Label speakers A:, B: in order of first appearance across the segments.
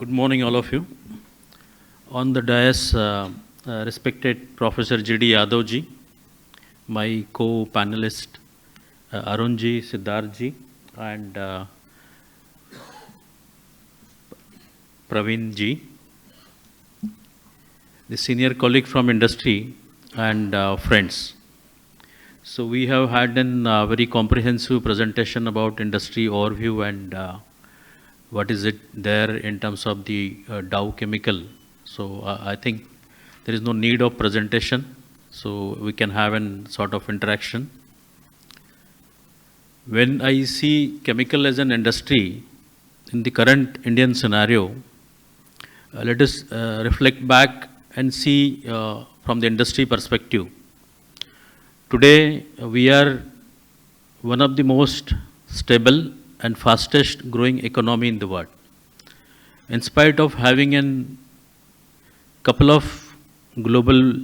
A: Good morning, all of you. On the dais, respected Professor J.D. Yadav ji, my co-panelist Arun ji, Siddharth ji, and Praveen ji, the senior colleague from industry and friends. So we have had a very comprehensive presentation about industry overview and what is it there in terms of the Dow chemical. So I think there is no need of presentation, so we can have a sort of interaction. When I see chemical as an industry in the current Indian scenario, let us reflect back and see from the industry perspective. Today we are one of the most stable and fastest growing economy in the world. In spite of having a couple of global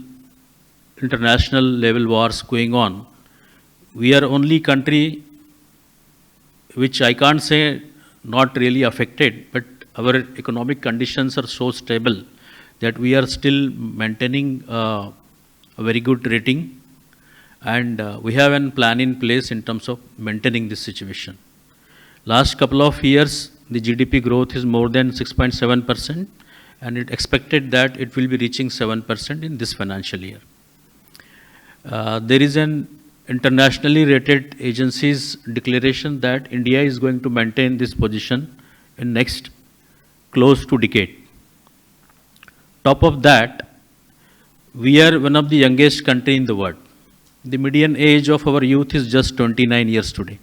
A: international level wars going on, we are only country which I can't say not really affected, but our economic conditions are so stable that we are still maintaining a very good rating, and we have a plan in place in terms of maintaining this situation. Last couple of years, the GDP growth is more than 6.7%, and it expected that it will be reaching 7% in this financial year. There is an internationally rated agency's declaration that India is going to maintain this position in next close to decade. Top of that, we are one of the youngest country in the world. The median age of our youth is just 29 years today.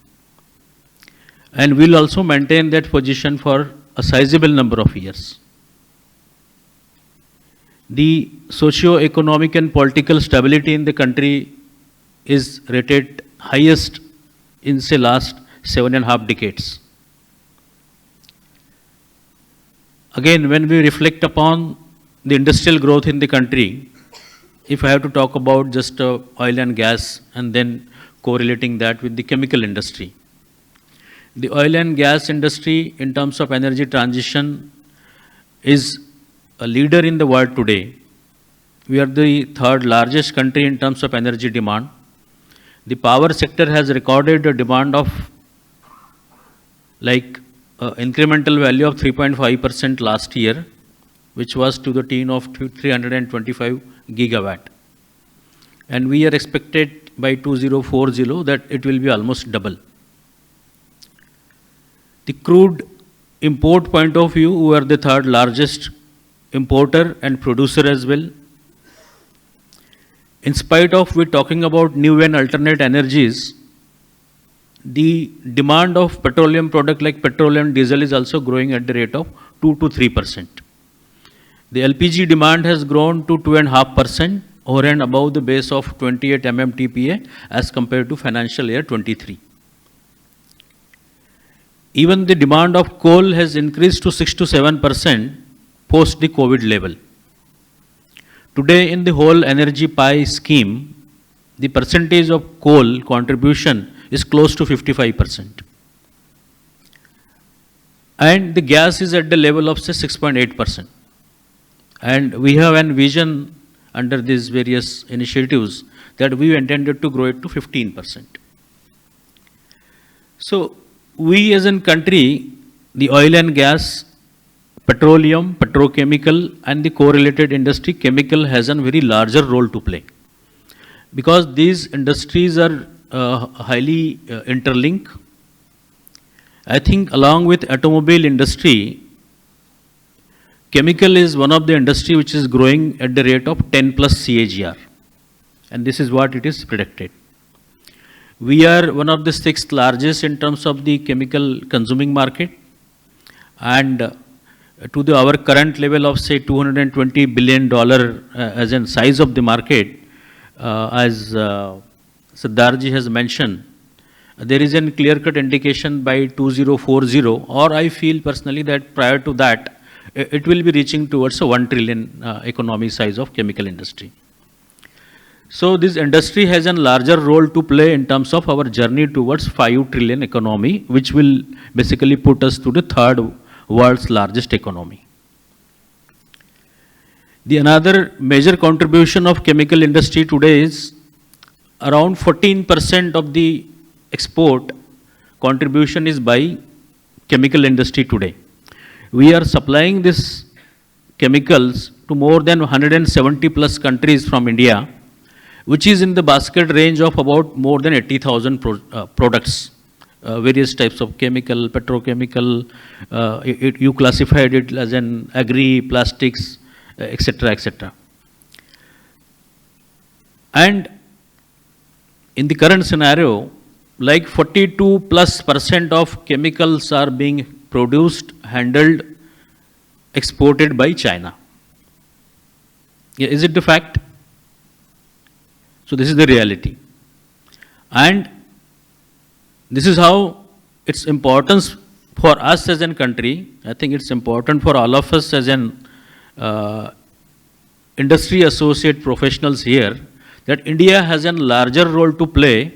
A: And we'll also maintain that position for a sizable number of years. The socio-economic and political stability in the country is rated highest in say last 7.5 decades. Again, when we reflect upon the industrial growth in the country, if I have to talk about just oil and gas and then correlating that with the chemical industry. The oil and gas industry in terms of energy transition is a leader in the world today. We are the third largest country in terms of energy demand. The power sector has recorded a demand of like incremental value of 3.5% last year, which was to the tune of 325 gigawatt. And we are expected by 2040 that it will be almost double. The crude import point of view, we are the third largest importer and producer as well. In spite of we talking about new and alternate energies, the demand of petroleum product like petrol and diesel is also growing at the rate of 2 to 3%. The LPG demand has grown to 2.5% over and above the base of 28 MMTPA as compared to financial year 23. Even the demand of coal has increased to 6 to 7% post the COVID level. Today in the whole energy pie scheme, the percentage of coal contribution is close to 55%. And the gas is at the level of say 6.8%. And we have a vision under these various initiatives that we intended to grow it to 15%. So we as a country, the oil and gas, petroleum, petrochemical and the correlated industry, chemical has a very larger role to play. Because these industries are highly interlinked. I think along with automobile industry, chemical is one of the industry which is growing at the rate of 10 plus CAGR. And this is what it is predicted. We are one of the 6th largest in terms of the chemical consuming market, and to our current level of say $220 billion as in size of the market, as Siddharth has mentioned, there is a clear-cut indication by 2040, or I feel personally that prior to that, it will be reaching towards a 1 trillion economy size of chemical industry. So this industry has a larger role to play in terms of our journey towards 5 trillion economy, which will basically put us to the third world's largest economy. The another major contribution of chemical industry today is around 14% of the export contribution is by chemical industry today. We are supplying this chemicals to more than 170 plus countries from India, which is in the basket range of about more than 80,000 products, various types of chemical, petrochemical, you classified it as an agri, plastics, etc., etc. And in the current scenario, like 42+% of chemicals are being produced, handled, exported by China. Yeah, is it the fact? So this is the reality. And this is how its importance for us as a country. I think it's important for all of us as an industry associate professionals here, that India has a larger role to play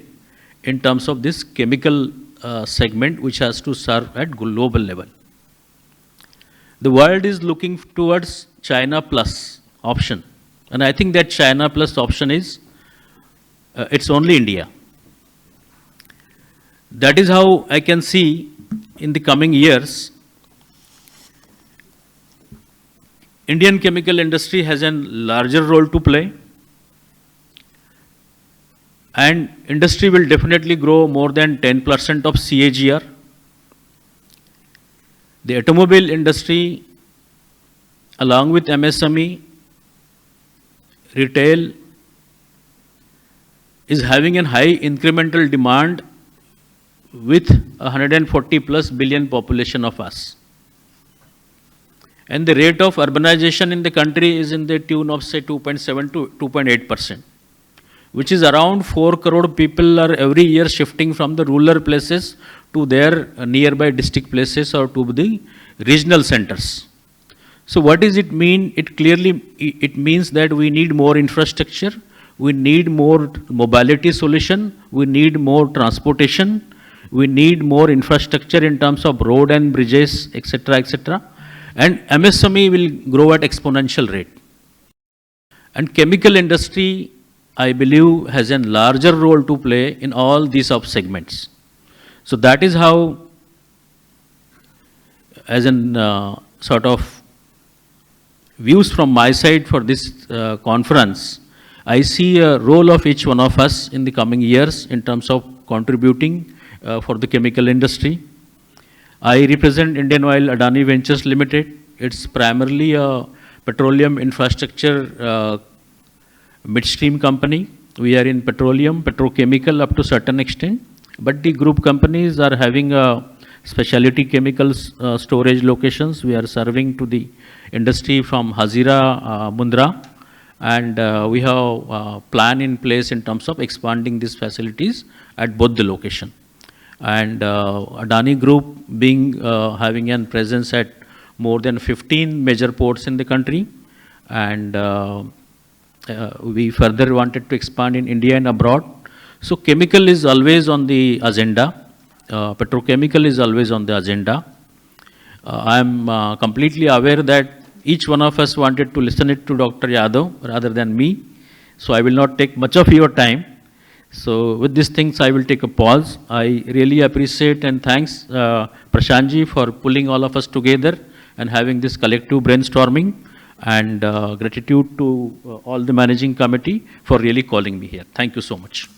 A: in terms of this chemical segment, which has to serve at global level. The world is looking towards China plus option, and I think that China plus option is it's only India. That is how I can see in the coming years, Indian chemical industry has a larger role to play, and industry will definitely grow more than 10% of CAGR. The automobile industry, along with MSME, retail, is having a high incremental demand with 140 plus billion population of us. And the rate of urbanization in the country is in the tune of say 2.7 to 2.8%, which is around 4 crore people are every year shifting from the rural places to their nearby district places or to the regional centers. So what does it mean? It means that we need more infrastructure, we need more mobility solution, we need more transportation, we need more infrastructure in terms of road and bridges, etc., etc. And MSME will grow at exponential rate. And chemical industry, I believe, has a larger role to play in all these segments. So that is how, as an sort of views from my side for this conference, I see a role of each one of us in the coming years in terms of contributing for the chemical industry. I represent IndianOil Adani Ventures Limited. It's primarily a petroleum infrastructure midstream company. We are in petroleum, petrochemical up to certain extent, but the group companies are having specialty chemicals storage locations. We are serving to the industry from Hazira, Mundra, and we have a plan in place in terms of expanding these facilities at both the location. And Adani Group being having a presence at more than 15 major ports in the country, and we further wanted to expand in India and abroad. So chemical is always on the agenda, petrochemical is always on the agenda. I am completely aware that each one of us wanted to listen it to Dr. Yadav rather than me, so I will not take much of your time. So with these things, I will take a pause. I really appreciate and thanks Prashantji for pulling all of us together and having this collective brainstorming, and gratitude to all the managing committee for really calling me here. Thank you so much.